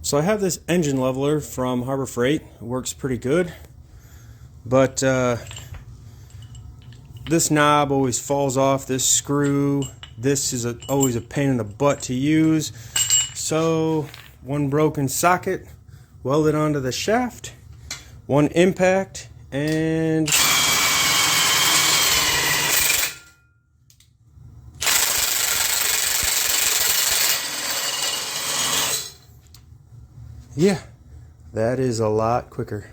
So I have this engine leveler from Harbor Freight. It works pretty good, but this knob always falls off, this screw. This is always a pain in the butt to use. So one broken socket welded onto the shaft, one impact, and yeah, that is a lot quicker.